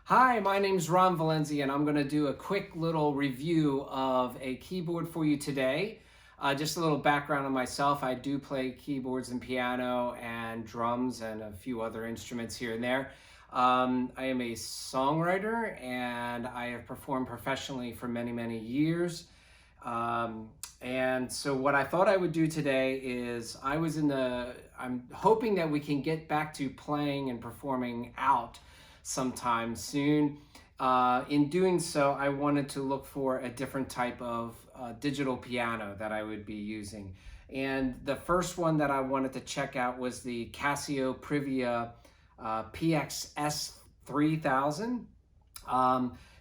Hi, my name's Ron Valenzi, and I'm going to do a quick little review of a keyboard for you today. Just a little background on myself. I do play keyboards and piano and drums and a few other instruments here and there. I am a songwriter and I have performed professionally for many, many years. And so what I thought I would do today is I'm hoping that we can get back to playing and performing out sometime soon. In doing so, I wanted to look for a different type of digital piano that I would be using. And the first one that I wanted to check out was the Casio Privia PXS 3000.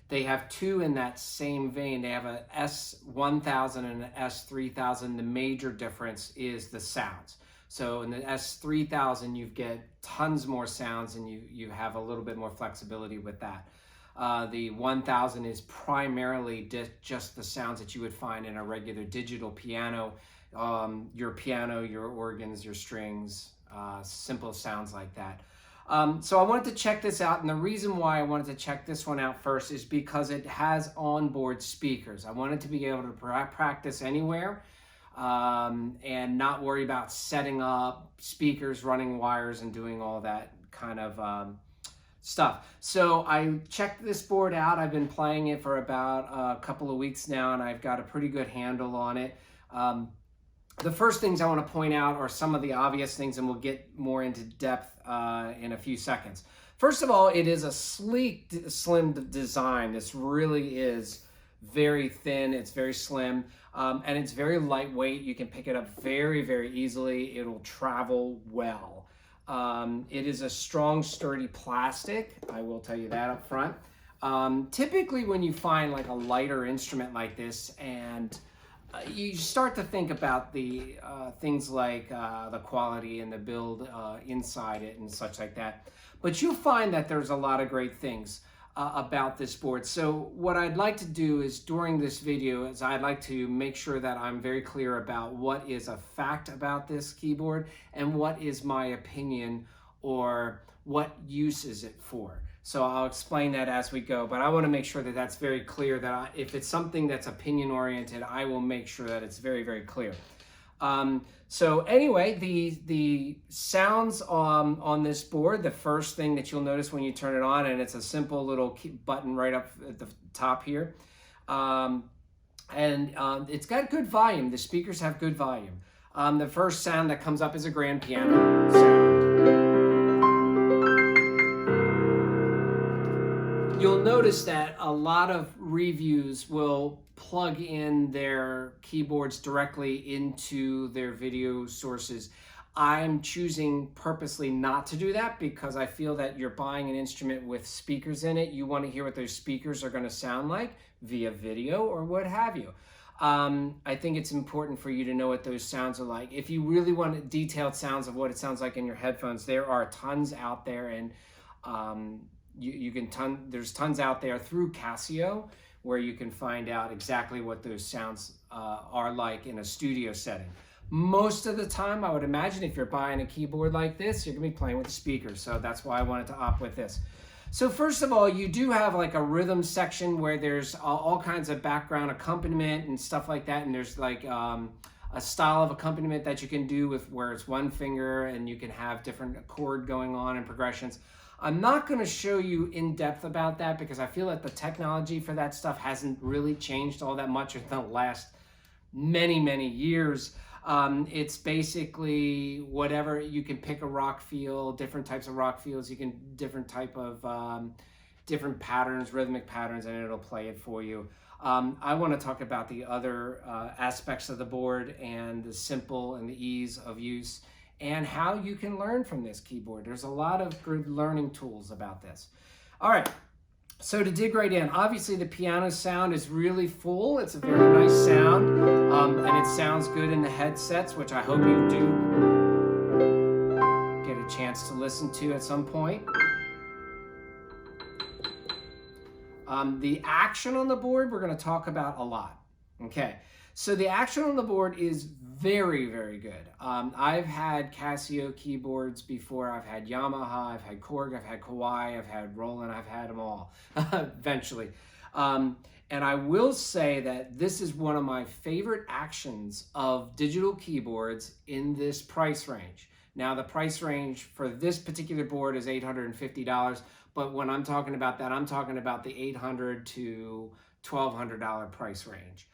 They have two in that same vein. They have a S1000 and an S3000. The major difference is the sounds. So in the S3000, you get tons more sounds and you have a little bit more flexibility with that. The 1000 is primarily just the sounds that you would find in a regular digital piano. Your organs, your strings, simple sounds like that. So I wanted to check this out, and the reason why I wanted to check this one out first is because it has onboard speakers. I wanted to be able to practice anywhere and not worry about setting up speakers, running wires, and doing all that kind of stuff. So I checked this board out. I've been playing it for about a couple of weeks now, and I've got a pretty good handle on it. The first things I want to point out are some of the obvious things, and we'll get more into depth in a few seconds. First of all, it is a sleek, slim design. This really is very thin. It's very slim, and it's very lightweight. You can pick it up very, very easily. It'll travel well. It is a strong, sturdy plastic. I will tell you that up front. Typically, when you find like a lighter instrument like this, and you start to think about the things like the quality and the build inside it and such like that. But you'll find that there's a lot of great things about this board. So what I'd like to do is during this video is I'd like to make sure that I'm very clear about what is a fact about this keyboard and what is my opinion or what use is it for. So I'll explain that as we go, but I want to make sure that that's very clear, that if it's something that's opinion oriented, I will make sure that it's very, very clear. So anyway, the sounds on this board, the first thing that you'll notice when you turn it on, and it's a simple little button right up at the top here, it's got good volume. The speakers have good volume. The first sound that comes up is a grand piano sound. You'll notice that a lot of reviews will plug in their keyboards directly into their video sources. I'm choosing purposely not to do that because I feel that you're buying an instrument with speakers in it. You want to hear what those speakers are going to sound like via video or what have you. I think it's important for you to know what those sounds are like. If you really want detailed sounds of what it sounds like in your headphones, there are tons out there, and there's tons out there through Casio where you can find out exactly what those sounds are like in a studio setting. Most of the time, I would imagine if you're buying a keyboard like this, you're gonna be playing with the speakers. So that's why I wanted to opt with this. So first of all, you do have like a rhythm section where there's all kinds of background accompaniment and stuff like that. And there's like a style of accompaniment that you can do with where it's one finger and you can have different chord going on and progressions. I'm not going to show you in depth about that because I feel that the technology for that stuff hasn't really changed all that much in the last many, many years. It's basically whatever, you can pick a rock feel, different types of rock feels, you can different type of different patterns, rhythmic patterns, and it'll play it for you. I want to talk about the other aspects of the board and the simple and the ease of use, and how you can learn from this keyboard. There's a lot of good learning tools about this. All right, so to dig right in, obviously the piano sound is really full. It's a very nice sound, and it sounds good in the headsets, which I hope you do get a chance to listen to at some point. The action on the board, we're gonna talk about a lot, okay? So the action on the board is very, very good. I've had Casio keyboards before. I've had Yamaha, I've had Korg, I've had Kawai, I've had Roland, I've had them all eventually. And I will say that this is one of my favorite actions of digital keyboards in this price range. Now, the price range for this particular board is $850, but when I'm talking about that, I'm talking about the $800 to $1,200 price range.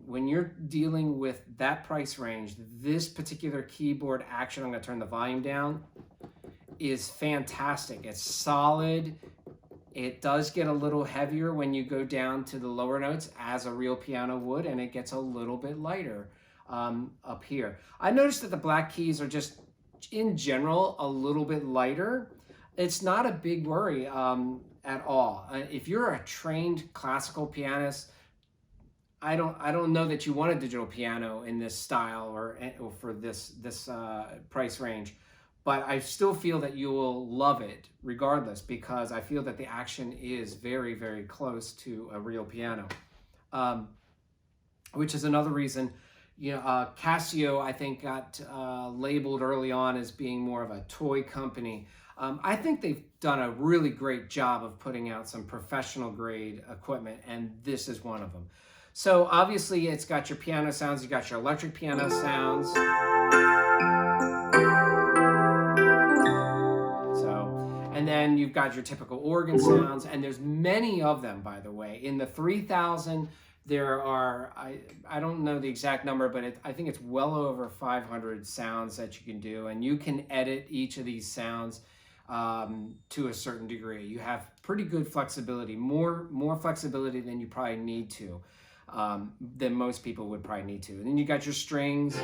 When you're dealing with that price range, this particular keyboard action, I'm going to turn the volume down, is fantastic. It's solid. It does get a little heavier when you go down to the lower notes, as a real piano would, and it gets a little bit lighter up here. I noticed that the black keys are just, in general, a little bit lighter. It's not a big worry at all. If you're a trained classical pianist, I don't know that you want a digital piano in this style or for this price range. But I still feel that you will love it regardless, because I feel that the action is very, very close to a real piano, which is another reason, Casio, I think, got labeled early on as being more of a toy company. I think they've done a really great job of putting out some professional grade equipment, and this is one of them. So obviously it's got your piano sounds, you got your electric piano sounds. And then you've got your typical organ sounds, and there's many of them, by the way. In the 3000, there are, I don't know the exact number, but I think it's well over 500 sounds that you can do, and you can edit each of these sounds to a certain degree. You have pretty good flexibility, more flexibility than you probably need to, than most people would probably need to. And then you got your strings,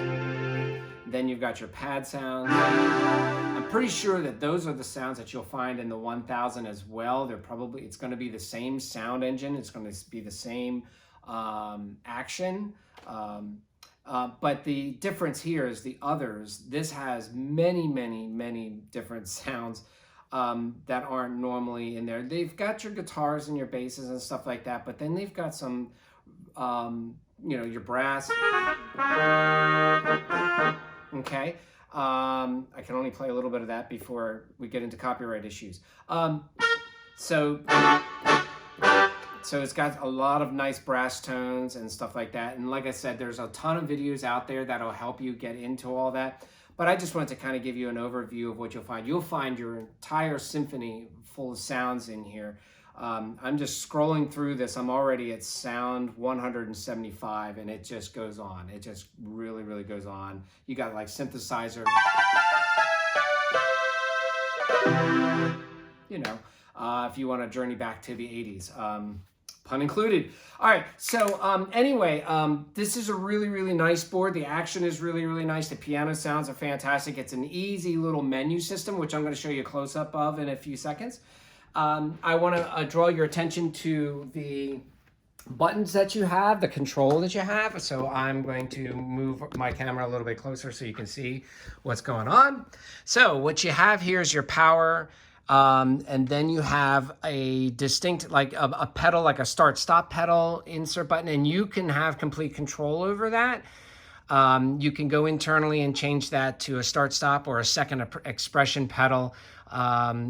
then you've got your pad sounds. I'm pretty sure that those are the sounds that you'll find in the 1000 as well. It's going to be the same sound engine. It's going to be the same action. But the difference here is the others. This has many, many, many different sounds that aren't normally in there. They've got your guitars and your basses and stuff like that, but then they've got some, your brass. Okay. I can only play a little bit of that before we get into copyright issues. So it's got a lot of nice brass tones and stuff like that. And like I said, there's a ton of videos out there that'll help you get into all that. But I just wanted to kind of give you an overview of what you'll find. You'll find your entire symphony full of sounds in here. I'm just scrolling through this. I'm already at sound 175, and it just goes on. It just really, really goes on. You got like synthesizer, if you want to journey back to the 80s, pun included. All right, so anyway, this is a really, really nice board. The action is really, really nice. The piano sounds are fantastic. It's an easy little menu system, which I'm going to show you a close-up of in a few seconds. I want to draw your attention to the buttons that you have, the control that you have. So I'm going to move my camera a little bit closer so you can see what's going on. So what you have here is your power, and then you have a distinct, like a pedal, like a start-stop pedal insert button, and you can have complete control over that. You can go internally and change that to a start-stop or a second expression pedal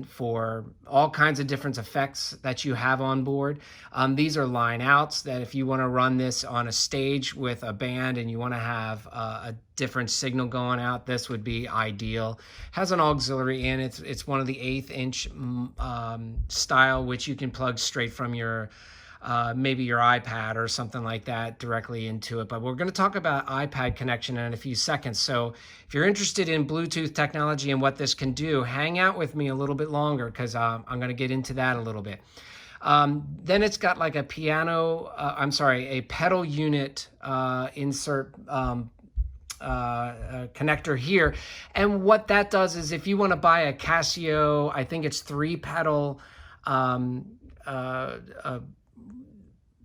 for all kinds of different effects that you have on board. These are line outs that if you want to run this on a stage with a band and you want to have a different signal going out, this would be ideal. Has an auxiliary in. It's one of the 1/8 inch style, which you can plug straight from your maybe your iPad or something like that directly into it. But we're going to talk about iPad connection in a few seconds. So if you're interested in Bluetooth technology and what this can do, hang out with me a little bit longer, because I'm going to get into that a little bit. Then it's got like a a pedal unit insert connector here. And what that does is, if you want to buy a Casio, I think it's 3-pedal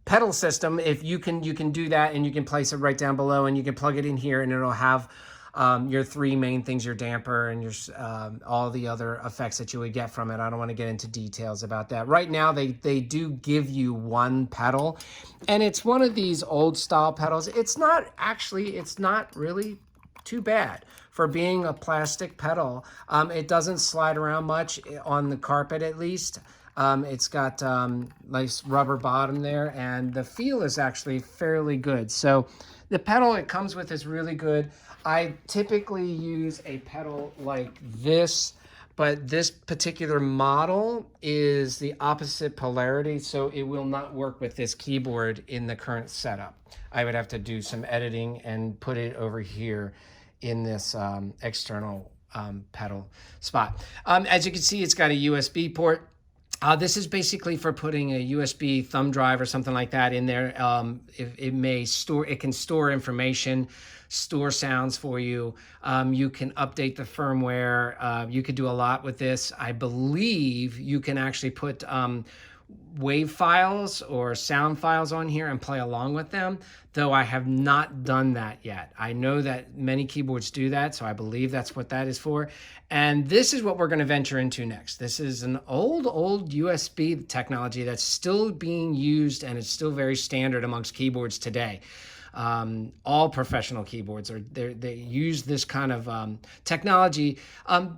pedal system, if you can do that, and you can place it right down below, and you can plug it in here, and it'll have your three main things, your damper and your all the other effects that you would get from it. I don't want to get into details about that. Right now, they do give you one pedal, and it's one of these old style pedals. It's not really too bad for being a plastic pedal. It doesn't slide around much on the carpet, at least. It's got nice rubber bottom there, and the feel is actually fairly good. So the pedal it comes with is really good. I typically use a pedal like this, but this particular model is the opposite polarity, so it will not work with this keyboard in the current setup. I would have to do some editing and put it over here in this external pedal spot. As you can see, it's got a USB port. This is basically for putting a USB thumb drive or something like that in there. It can store information, store sounds for you. You can update the firmware. You could do a lot with this. I believe you can actually put wave files or sound files on here and play along with them, though I have not done that yet. I know that many keyboards do that, so I believe that's what that is for. And this is what we're going to venture into next. This is an old USB technology that's still being used, and it's still very standard amongst keyboards today. All professional keyboards they use this kind of technology,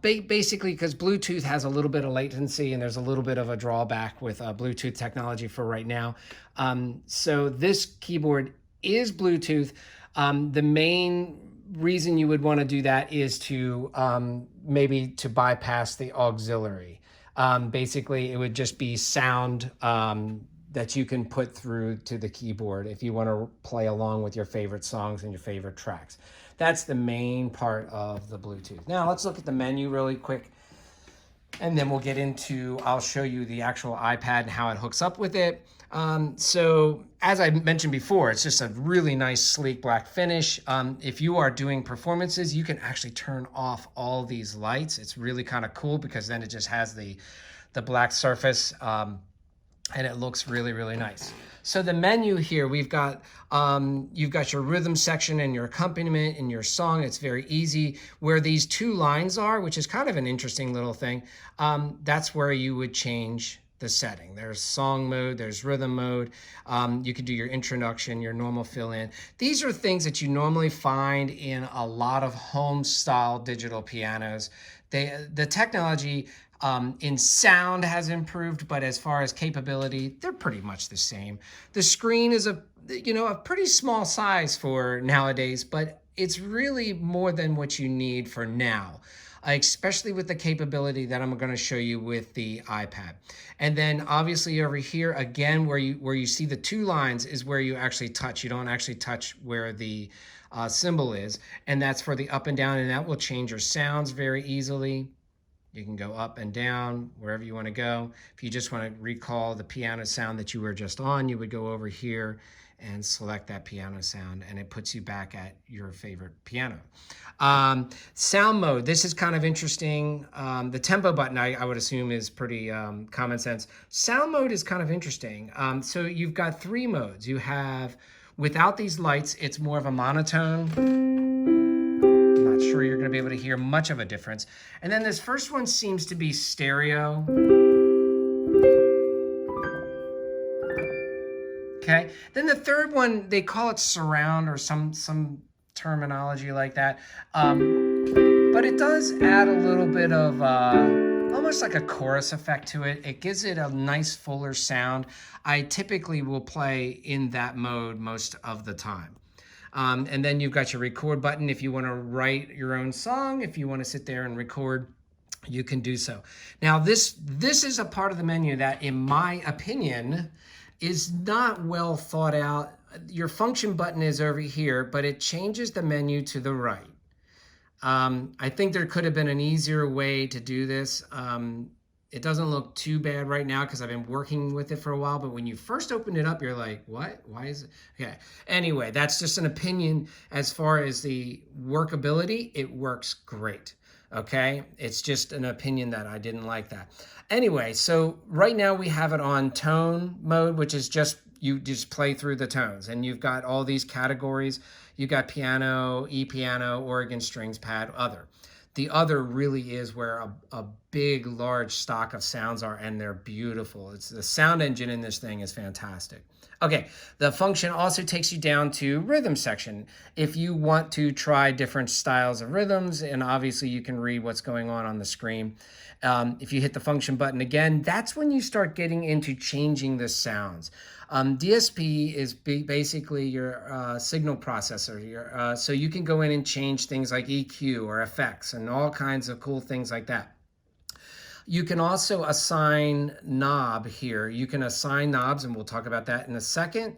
basically because Bluetooth has a little bit of latency, and there's a little bit of a drawback with Bluetooth technology for right now. So this keyboard is Bluetooth. The main reason you would want to do that is to maybe to bypass the auxiliary. Basically, it would just be sound that you can put through to the keyboard if you want to play along with your favorite songs and your favorite tracks. That's the main part of the Bluetooth. Now let's look at the menu really quick, and then we'll get into, I'll show you the actual iPad and how it hooks up with it. So as I mentioned before, it's just a really nice sleek black finish. If you are doing performances, you can actually turn off all these lights. It's really kind of cool because then it just has the black surface. And it looks really, really nice. So the menu here, you've got your rhythm section and your accompaniment and your song. It's very easy. Where these two lines are, which is kind of an interesting little thing, that's where you would change the setting. There's song mode, there's rhythm mode. You could do your introduction, your normal fill-in. These are things that you normally find in a lot of home-style digital pianos. The technology in sound has improved, but as far as capability, they're pretty much the same. The screen is a pretty small size for nowadays, but it's really more than what you need for now, especially with the capability that I'm going to show you with the iPad. And then obviously over here again, where you see the two lines is where you actually touch. You don't actually touch where the symbol is, and that's for the up and down, and that will change your sounds very easily. You can go up and down, wherever you want to go. If you just want to recall the piano sound that you were just on, you would go over here and select that piano sound, and it puts you back at your favorite piano. Sound mode, this is kind of interesting. The tempo button, I would assume, is pretty common sense. Sound mode is kind of interesting. So you've got three modes. You have, without these lights, it's more of a monotone. Sure you're going to be able to hear much of a difference. And then this first one seems to be stereo. Okay. Then the third one, they call it surround or some terminology like that. But it does add a little bit of almost like a chorus effect to it. It gives it a nice fuller sound. I typically will play in that mode most of the time. And then you've got your record button. If you want to write your own song, if you want to sit there and record, you can do so. Now, this is a part of the menu that, in my opinion, is not well thought out. Your function button is over here, but it changes the menu to the right. I think there could have been an easier way to do this. It doesn't look too bad right now because I've been working with it for a while, but when you first open it up, you're like, what? Why is it? Okay. Anyway, that's just an opinion. As far as the workability, it works great. Okay. It's just an opinion that I didn't like that. Anyway, so right now we have it on tone mode, which is just you just play through the tones, and you've got all these categories. You've got piano, E-piano, organ, strings, pad, other. The other really is where a big, large stock of sounds are, and they're beautiful. It's the sound engine in this thing is fantastic. Okay, the function also takes you down to rhythm section. If you want to try different styles of rhythms, and obviously you can read what's going on the screen. If you hit the function button again, that's when you start getting into changing the sounds. DSP is basically your signal processor. So you can go in and change things like EQ or effects and all kinds of cool things like that. You can also assign knob here. You can assign knobs, and we'll talk about that in a second.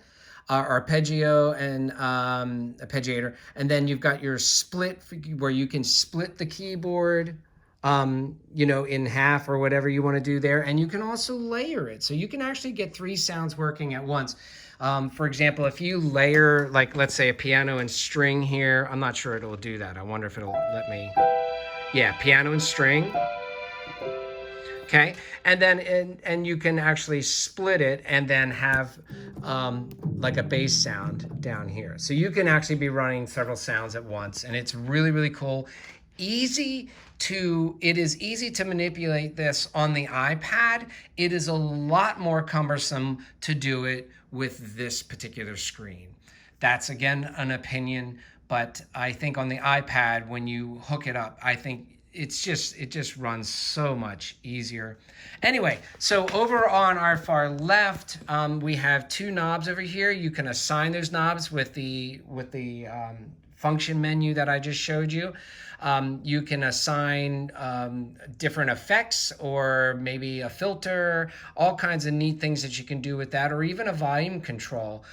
Arpeggio and arpeggiator. And then you've got your split where you can split the keyboard, in half or whatever you want to do there. And you can also layer it. So you can actually get 3 sounds working at once. For example, if you layer, like, let's say a piano and string here, I'm not sure it'll do that. I wonder if it'll let me. Yeah, piano and string. Okay, and then and you can actually split it and then have like a bass sound down here. So you can actually be running several sounds at once, and it's really, really cool. It is easy to manipulate this on the iPad. It is a lot more cumbersome to do it with this particular screen. That's, again, an opinion, but I think on the iPad, when you hook it up, I think it just runs so much easier. Anyway, so over on our far left, we have 2 knobs over here. You can assign those knobs with the function menu that I just showed you. You can assign different effects, or maybe a filter, all kinds of neat things that you can do with that, or even a volume control.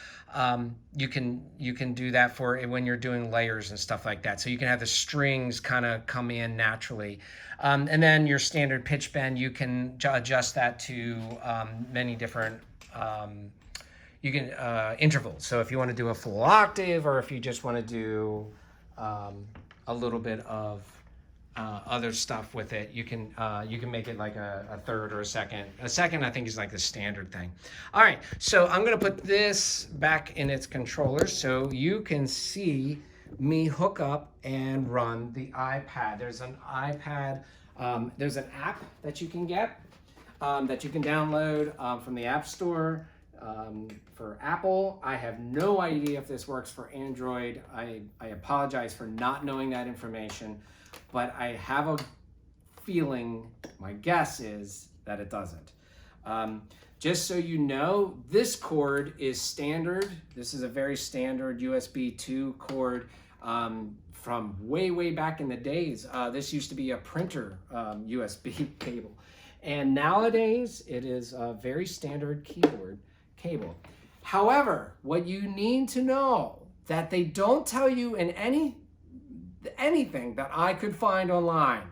You can do that for when you're doing layers and stuff like that. So you can have the strings kind of come in naturally. And then your standard pitch bend, you can adjust that to many different intervals. So if you want to do a full octave, or if you just want to do a little bit of other stuff with it, you can make it like a third or a second. A second, I think, is like the standard thing. All right, so I'm gonna put this back in its controller so you can see me hook up and run the iPad. There's an iPad, there's an app that you can get, that you can download from the App Store. For Apple, I have no idea if this works for Android. I apologize for not knowing that information, but I have a feeling, my guess is that it doesn't. Just so you know, this cord is standard. This is a very standard USB 2 cord from way back in the days. This used to be a printer USB cable. And nowadays, it is a very standard keyboard cable. However, what you need to know that they don't tell you in anything that I could find online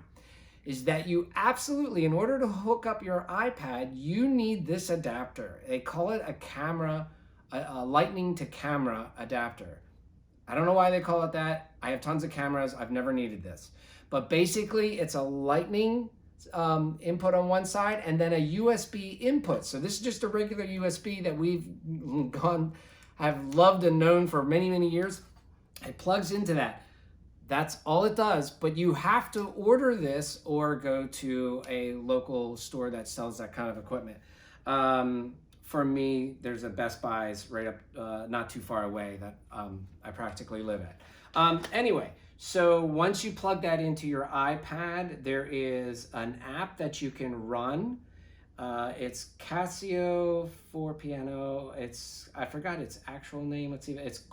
is that you absolutely, in order to hook up your iPad, you need this adapter. They call it a lightning to camera adapter. I don't know why they call it that. I have tons of cameras. I've never needed this. But basically, it's a lightning input on one side and then a USB input. So this is just a regular USB that have loved and known for many years. It plugs into that. That's all it does, but you have to order this or go to a local store that sells that kind of equipment. For me, there's a Best Buy's right up, not too far away that I practically live at. Anyway, so once you plug that into your iPad, there is an app that you can run. It's Casio for piano. I forgot its actual name. Let's see. It's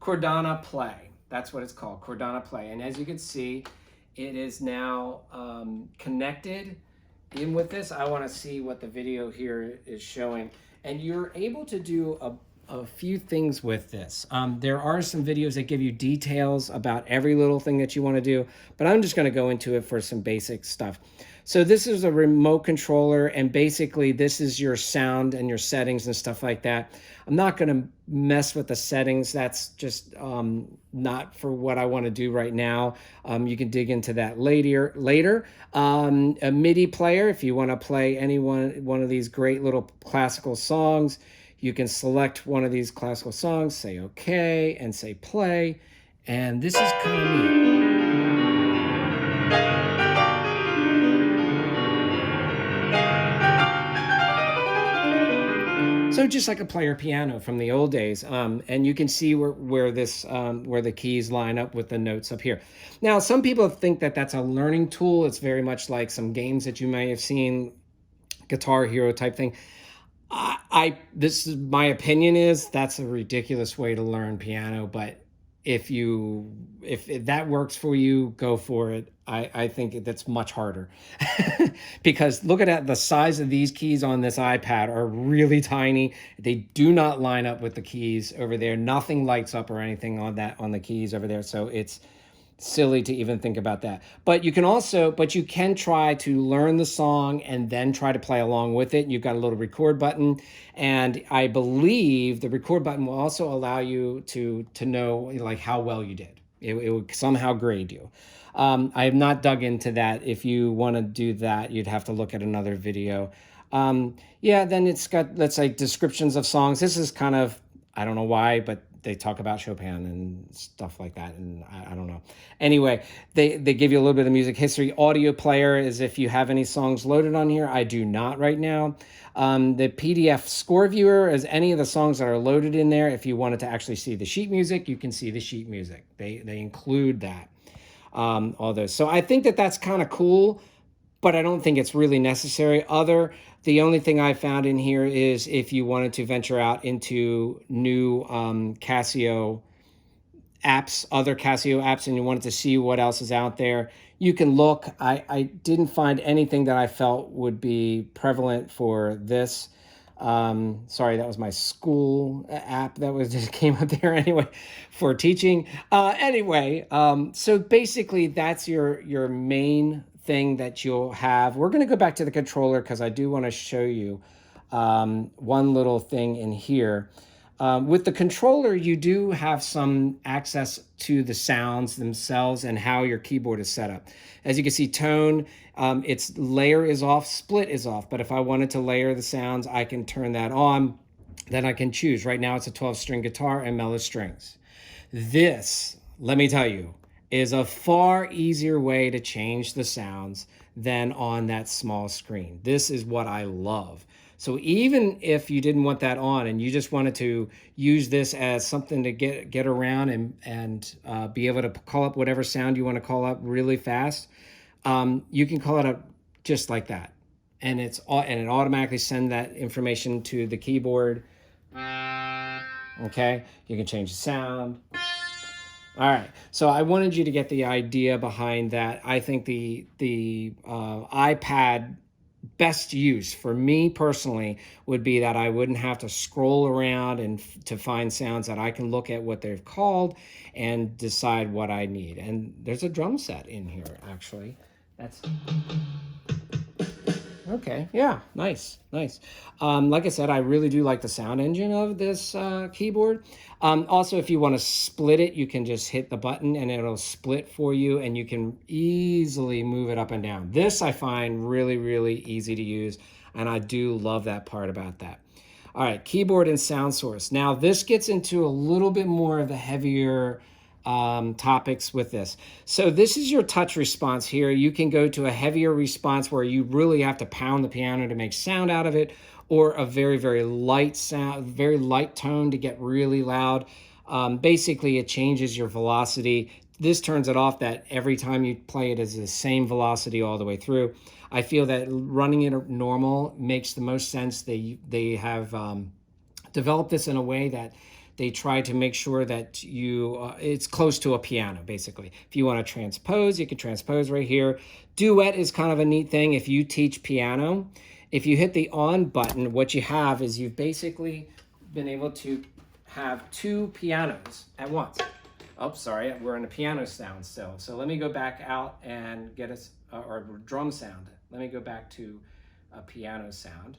Cordana Play. That's what it's called, Cordana Play. And as you can see, it is now connected in with this. I want to see what the video here is showing. And you're able to do a few things with this. There are some videos that give you details about every little thing that you want to do, but I'm just going to go into it for some basic stuff. So this is a remote controller, and basically this is your sound and your settings and stuff like that. I'm not going to mess with the settings. That's just not for what I want to do right now. You can dig into that later. A MIDI player, if you want to play one of these great little classical songs, You can select one of these classical songs, say okay, and say play. And this is kind of neat. So just like a player piano from the old days, and you can see where this where the keys line up with the notes up here. Now, some people think that that's a learning tool. It's very much like some games that you may have seen, Guitar Hero type thing. This is my opinion, is that's a ridiculous way to learn piano, but if that works for you, go for it. I think that's much harder because look at that, the size of these keys on this iPad are really tiny. They do not line up with the keys over there. Nothing lights up or anything on the keys over there. So it's silly to even think about that. But you can try to learn the song and then try to play along with it. You've got a little record button, and I believe the record button will also allow you to know like how well you did. It would somehow grade you. I have not dug into that. If you want to do that, you'd have to look at another video. Yeah, then it's got, let's say, descriptions of songs. This is kind of, I don't know why, but they talk about Chopin and stuff like that, and I don't know. Anyway, they give you a little bit of music history. Audio player is if you have any songs loaded on here. I do not right now. The PDF score viewer is any of the songs that are loaded in there. If you wanted to actually see the sheet music, you can see the sheet music. They include that, all those. So I think that that's kind of cool, but I don't think it's really necessary. The only thing I found in here is if you wanted to venture out into new Casio apps, other Casio apps, and you wanted to see what else is out there, you can look. I didn't find anything that I felt would be prevalent for this. Sorry, that was my school app that was just came up there anyway for teaching. So basically that's your main thing that you'll have. We're going to go back to the controller because I do want to show you one little thing in here. With the controller, you do have some access to the sounds themselves and how your keyboard is set up. As you can see, tone, its layer is off, split is off. But if I wanted to layer the sounds, I can turn that on. Then I can choose. Right now, it's a 12-string guitar and mellow strings. This, let me tell you, is a far easier way to change the sounds than on that small screen. This is what I love. So even if you didn't want that on and you just wanted to use this as something to get around and be able to call up whatever sound you want to call up really fast, you can call it up just like that. And it automatically sends that information to the keyboard. Okay, you can change the sound. All right, so I wanted you to get the idea behind that. I think the iPad best use for me personally would be that I wouldn't have to scroll around and to find sounds, that I can look at what they've called and decide what I need. And there's a drum set in here, actually. That's okay. Yeah, nice. Like I said, I really do like the sound engine of this keyboard. Also, if you want to split it, you can just hit the button and it'll split for you, and you can easily move it up and down. This I find really, really easy to use, and I do love that part about that. All right, keyboard and sound source. Now, this gets into a little bit more of the heavier topics with this. So this is your touch response here. You can go to a heavier response where you really have to pound the piano to make sound out of it, or a very, very light sound, very light tone to get really loud. Basically, it changes your velocity. This turns it off, that every time you play it is the same velocity all the way through. I feel that running it normal makes the most sense. They have developed this in a way that they try to make sure that it's close to a piano, basically. If you want to transpose, you can transpose right here. Duet is kind of a neat thing if you teach piano. If you hit the on button, what you have is you've basically been able to have two pianos at once. Oh, sorry, we're in the piano sound still. So let me go back out and get us, or drum sound. Let me go back to a piano sound.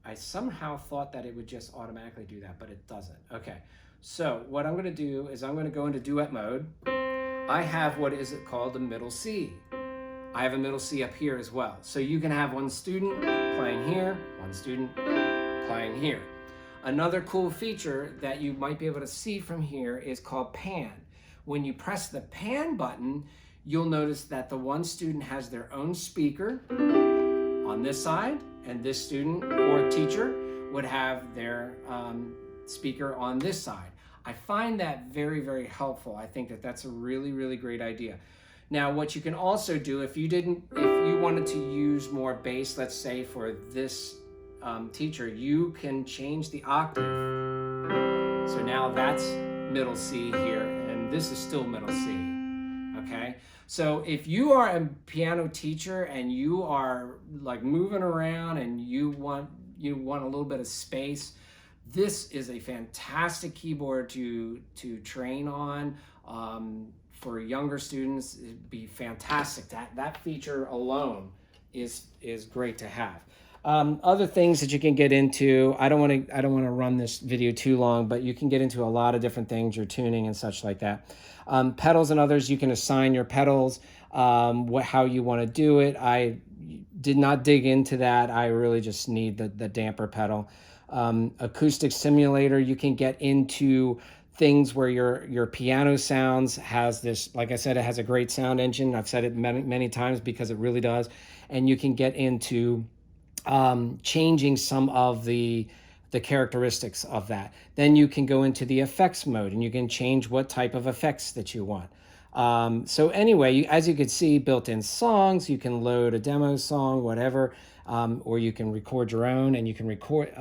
I somehow thought that it would just automatically do that, but it doesn't. Okay, so what I'm going to do is I'm going to go into duet mode. I have what is it called, the middle C. I have a middle C up here as well. So you can have one student playing here, one student playing here. Another cool feature that you might be able to see from here is called pan. When you press the pan button, you'll notice that the one student has their own speaker on this side, and this student or teacher would have their speaker on this side. I find that very, very helpful. I think that that's a really, really great idea. Now, what you can also do, if you wanted to use more bass, let's say for this teacher, you can change the octave. So now that's middle C here, and this is still middle C, okay? So if you are a piano teacher and you are like moving around and you want a little bit of space, this is a fantastic keyboard to train on. For younger students, it'd be fantastic. That feature alone is great to have. Other things that you can get into, I don't want to run this video too long, but you can get into a lot of different things, your tuning and such like that. Pedals and others, you can assign your pedals, how you want to do it. I did not dig into that. I really just need the damper pedal. Acoustic simulator, you can get into things where your piano sounds has this, like I said, it has a great sound engine. I've said it many, many times because it really does. And you can get into changing some of the characteristics of that. Then you can go into the effects mode and you can change what type of effects that you want. So anyway, as you can see, built-in songs, you can load a demo song, whatever, or you can record your own, and you can record,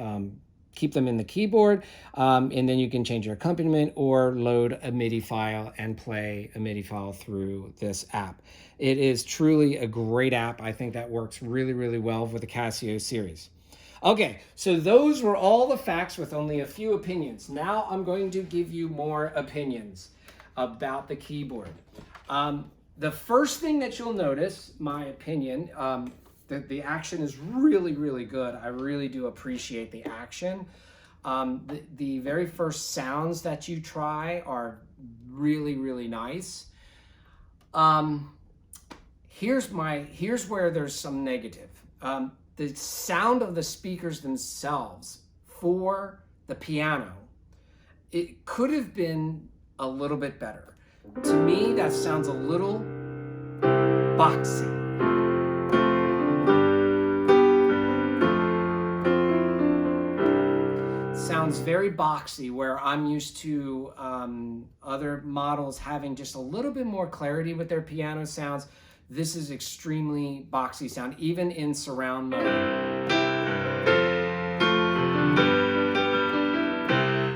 keep them in the keyboard, and then you can change your accompaniment or load a MIDI file and play a MIDI file through this app. It is truly a great app. I think that works really, really well with the Casio series. Okay, so those were all the facts with only a few opinions. Now I'm going to give you more opinions about the keyboard. The first thing that you'll notice, my opinion, the action is really, really good. I really do appreciate the action. The very first sounds that you try are really, really nice. Here's where there's some negative. The sound of the speakers themselves for the piano, it could have been a little bit better. To me, that sounds a little boxy. Sounds very boxy, where I'm used to other models having just a little bit more clarity with their piano sounds. This is extremely boxy sound, even in surround mode.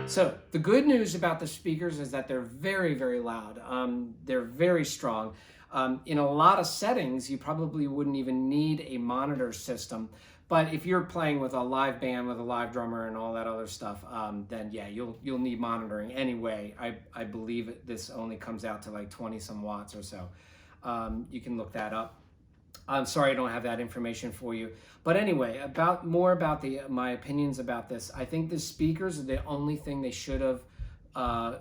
So the good news about the speakers is that they're very, very loud. They're very strong. In a lot of settings, you probably wouldn't even need a monitor system. But if you're playing with a live band with a live drummer and all that other stuff, then yeah, you'll need monitoring anyway. I believe this only comes out to like 20 some watts or so. You can look that up. I'm sorry I don't have that information for you. But anyway, more about my opinions about this. I think the speakers are the only thing they should have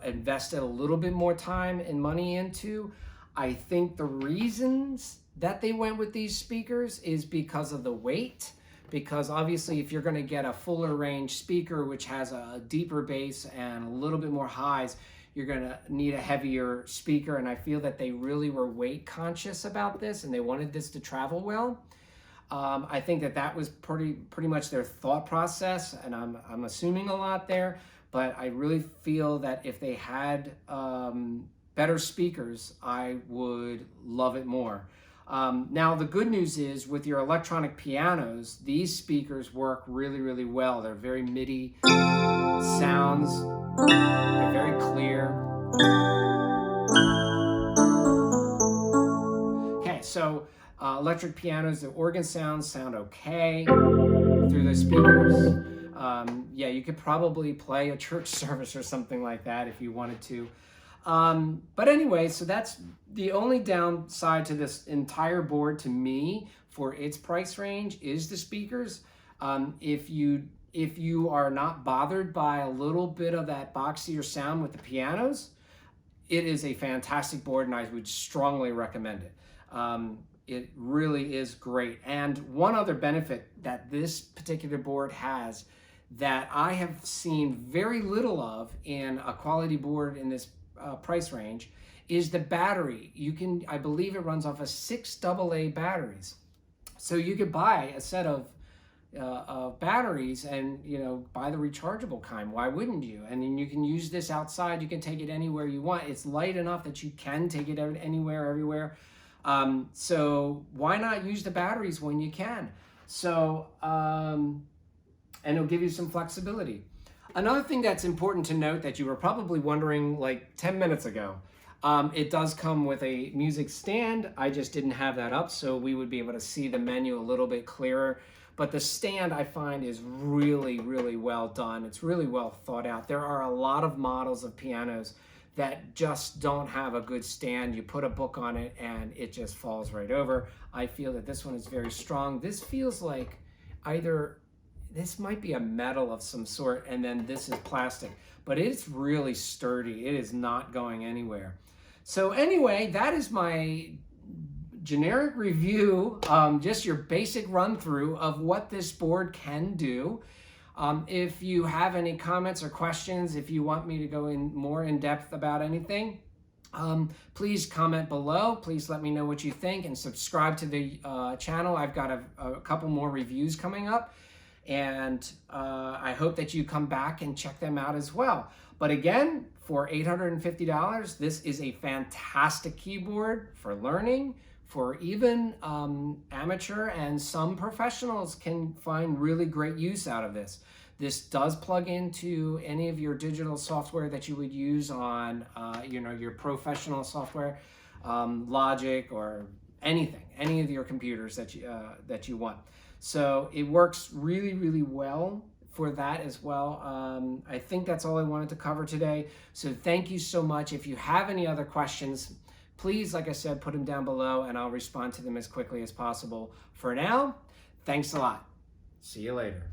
invested a little bit more time and money into. I think the reasons that they went with these speakers is because of the weight. Because obviously if you're going to get a fuller range speaker which has a deeper bass and a little bit more highs, you're going to need a heavier speaker, and I feel that they really were weight conscious about this and they wanted this to travel well. I think that was pretty much their thought process, and I'm assuming a lot there, but I really feel that if they had better speakers, I would love it more. Now the good news is with your electronic pianos, these speakers work really, really well. They're very MIDI sounds, they're very clear. Okay, so electric pianos, the organ sound okay through the speakers. Yeah, you could probably play a church service or something like that if you wanted to. But anyway, so that's the only downside to this entire board to me for its price range is the speakers. If you are not bothered by a little bit of that boxier sound with the pianos, it is a fantastic board and I would strongly recommend it. It really is great. And one other benefit that this particular board has, that I have seen very little of in a quality board in this price range is the battery. I believe it runs off of 6 AA batteries. So you could buy a set of batteries and, buy the rechargeable kind. Why wouldn't you? And then you can use this outside. You can take it anywhere you want. It's light enough that you can take it anywhere, everywhere. So why not use the batteries when you can? So, and it'll give you some flexibility. Another thing that's important to note that you were probably wondering like 10 minutes ago, it does come with a music stand. I just didn't have that up, so we would be able to see the menu a little bit clearer. But the stand, I find, is really, really well done. It's really well thought out. There are a lot of models of pianos that just don't have a good stand. You put a book on it and it just falls right over. I feel that this one is very strong. This feels like this might be a metal of some sort, and then this is plastic, but it's really sturdy. It is not going anywhere. So anyway, that is my generic review, just your basic run through of what this board can do. If you have any comments or questions, if you want me to go in more in depth about anything, please comment below. Please let me know what you think and subscribe to the channel. I've got a couple more reviews coming up, and I hope that you come back and check them out as well. But again, for $850, this is a fantastic keyboard for learning, for even amateur, and some professionals can find really great use out of this. This does plug into any of your digital software that you would use on your professional software, Logic or anything, any of your computers that you want. So it works really, really well for that as well. I think that's all I wanted to cover today. So thank you so much. If you have any other questions, please, like I said, put them down below and I'll respond to them as quickly as possible. For now, thanks a lot. See you later.